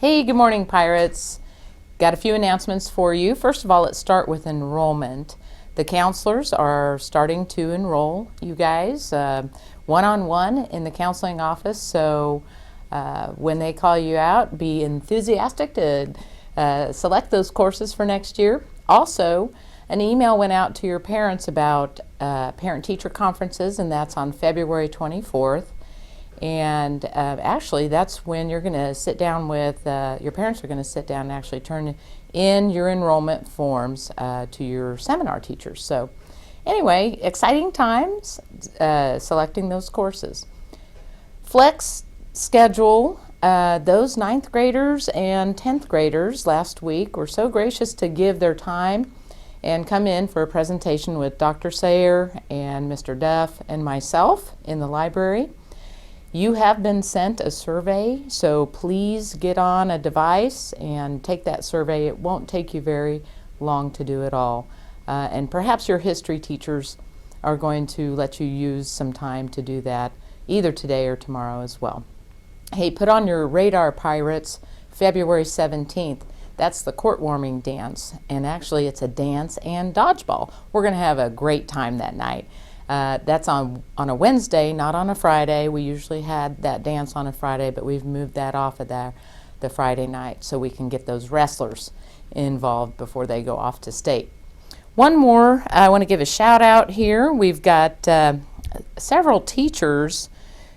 Hey, good morning, Pirates. Got a few announcements for you. First of all, let's start with enrollment. The counselors are starting to enroll you guys one-on-one in the counseling office, so when they call you out, be enthusiastic to select those courses for next year. Also, an email went out to your parents about parent-teacher conferences, and that's on February 24th. And actually, that's when you're going to sit down with, your parents are going to sit down and actually turn in your enrollment forms to your seminar teachers. So anyway, exciting times selecting those courses. Flex schedule, those 9th graders and 10th graders last week were so gracious to give their time and come in for a presentation with Dr. Sayer and Mr. Duff and myself in the library. You have been sent a survey, so please get on a device and take that survey. It won't take you very long to do it all. And perhaps your history teachers are going to let you use some time to do that either today or tomorrow as well. Hey, put on your radar, Pirates, February 17th. That's the court warming dance, and actually it's a dance and dodgeball. We're going to have a great time that night. That's on a Wednesday, not on a Friday. We usually had that dance on a Friday, but we've moved that off of the Friday night so we can get those wrestlers involved before they go off to state. One more, I want to give a shout out here. We've got several teachers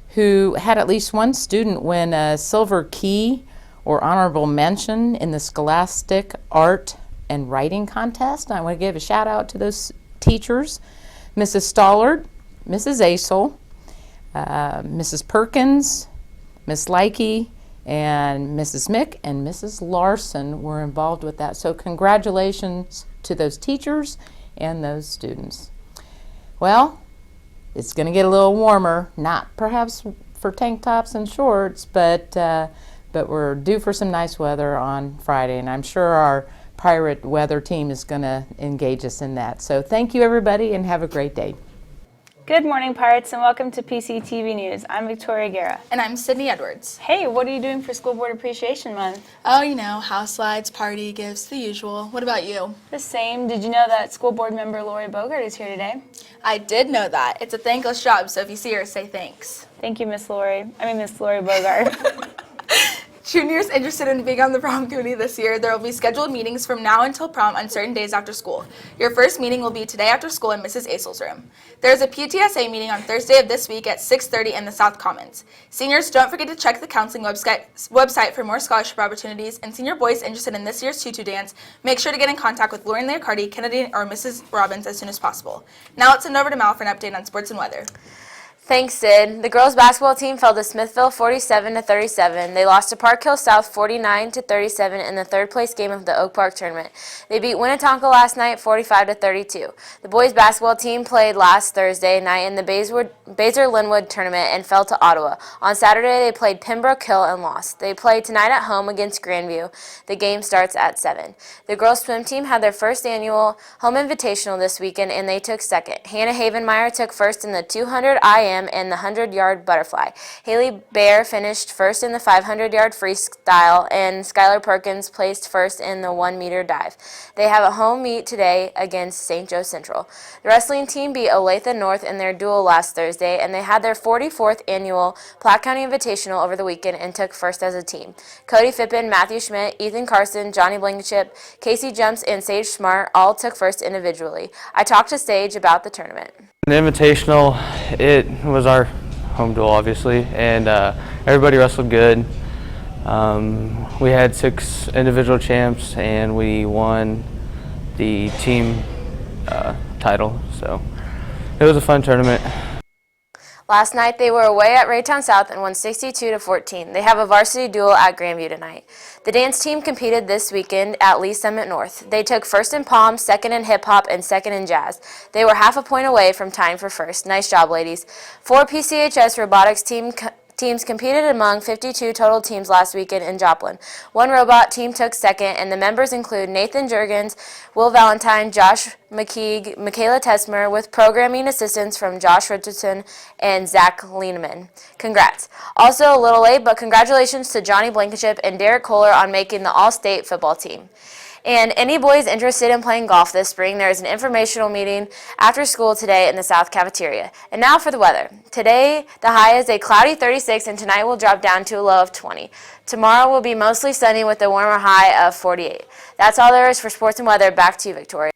who had at least one student win a silver key or honorable mention in the Scholastic Art and Writing Contest. I want to give a shout out to those teachers. Mrs. Stollard, Mrs. Asel, Mrs. Perkins, Miss Likey, and Mrs. Mick and Mrs. Larson were involved with that. So congratulations to those teachers and those students. Well, it's going to get a little warmer, not perhaps for tank tops and shorts, but we're due for some nice weather on Friday, and I'm sure our Pirate weather team is going to engage us in that. So thank you, everybody, and have a great day. Good morning, Pirates, and welcome to PCTV News. I'm Victoria Guerra. And I'm Sydney Edwards. Hey, what are you doing for School Board Appreciation Month? Oh, you know, house slides, party, gifts, the usual. What about you? The same. Did you know that school board member Lori Bogart is here today? I did know that. It's a thankless job, so if you see her, say thanks. Thank you, Miss Lori Bogart. Juniors interested in being on the prom committee this year, there will be scheduled meetings from now until prom on certain days after school. Your first meeting will be today after school in Mrs. Asel's room. There is a PTSA meeting on Thursday of this week at 6:30 in the South Commons. Seniors, don't forget to check the counseling website for more scholarship opportunities, and senior boys interested in this year's tutu dance, make sure to get in contact with Lauren Leocardi, Kennedy, or Mrs. Robbins as soon as possible. Now let's send over to Mal for an update on sports and weather. Thanks, Sid. The girls' basketball team fell to Smithville 47-37. They lost to Park Hill South 49-37 in the third-place game of the Oak Park tournament. They beat Winnetonka last night 45-32. The boys' basketball team played last Thursday night in the Baser-Linwood tournament and fell to Ottawa. On Saturday, they played Pembroke Hill and lost. They play tonight at home against Grandview. The game starts at 7. The girls' swim team had their first annual home invitational this weekend, and they took second. Hannah Havenmeyer took first in the 200 IM and the 100-yard butterfly. Haley Bear finished first in the 500-yard freestyle, and Skylar Perkins placed first in the 1-meter dive. They have a home meet today against St. Joe Central. The wrestling team beat Olathe North in their duel last Thursday, and they had their 44th annual Platte County Invitational over the weekend and took first as a team. Cody Fippen, Matthew Schmidt, Ethan Carson, Johnny Blankenship, Casey Jumps, and Sage Smart all took first individually. I talked to Sage about the tournament. The Invitational, it was our home duel, obviously, and everybody wrestled good. We had 6 individual champs, and we won the team title, so it was a fun tournament. Last night, they were away at Raytown South and won 62-14. They have a varsity duel at Grandview tonight. The dance team competed this weekend at Lee Summit North. They took first in pom, second in hip-hop, and second in jazz. They were half a point away from tying for first. Nice job, ladies. 4 PCHS robotics teams competed among 52 total teams last weekend in Joplin. One robot team took second, and the members include Nathan Jurgens, Will Valentine, Josh McKeague, Michaela Tesmer, with programming assistance from Josh Richardson and Zach Lieneman. Congrats. Also a little late, but congratulations to Johnny Blankenship and Derek Kohler on making the All-State football team. And any boys interested in playing golf this spring, there is an informational meeting after school today in the South Cafeteria. And now for the weather. Today, the high is a cloudy 36, and tonight will drop down to a low of 20. Tomorrow will be mostly sunny with a warmer high of 48. That's all there is for sports and weather. Back to you, Victoria.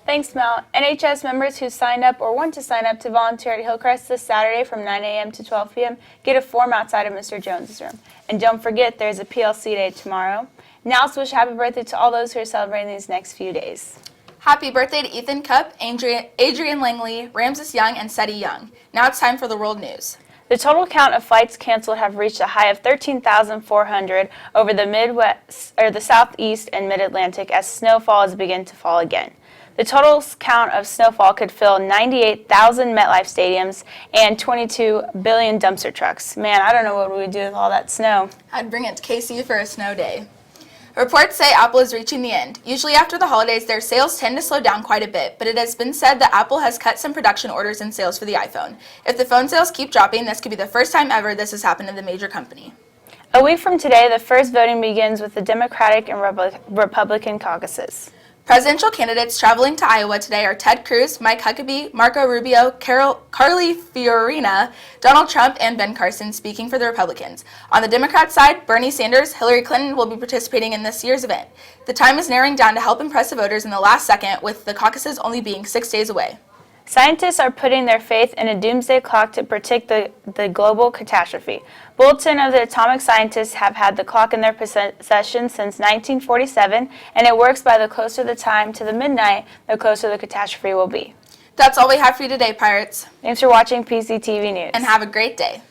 Thanks, Mel. NHS members who signed up or want to sign up to volunteer at Hillcrest this Saturday from 9 a.m. to 12 p.m. get a form outside of Mr. Jones's room. And don't forget, there's a PLC day tomorrow. Now let's wish happy birthday to all those who are celebrating these next few days. Happy birthday to Ethan Cupp, Adrian Langley, Ramses Young, and Seti Young. Now it's time for the world news. The total count of flights canceled have reached a high of 13,400 over the Midwest, or the Southeast and Mid-Atlantic as snowfall has begun to fall again. The total count of snowfall could fill 98,000 MetLife stadiums and 22 billion dumpster trucks. Man, I don't know what we would do with all that snow. I'd bring it to KC for a snow day. Reports say Apple is reaching the end. Usually after the holidays, their sales tend to slow down quite a bit, but it has been said that Apple has cut some production orders and sales for the iPhone. If the phone sales keep dropping, this could be the first time ever this has happened to the major company. A week from today, the first voting begins with the Democratic and Republican caucuses. Presidential candidates traveling to Iowa today are Ted Cruz, Mike Huckabee, Marco Rubio, Carly Fiorina, Donald Trump, and Ben Carson speaking for the Republicans. On the Democrat side, Bernie Sanders, Hillary Clinton will be participating in this year's event. The time is narrowing down to help impress the voters in the last second, with the caucuses only being 6 days away. Scientists are putting their faith in a doomsday clock to predict the global catastrophe. Bulletin of the Atomic Scientists have had the clock in their possession since 1947, and it works by the closer the time to the midnight, the closer the catastrophe will be. That's all we have for you today, Pirates. Thanks for watching PCTV News. And have a great day.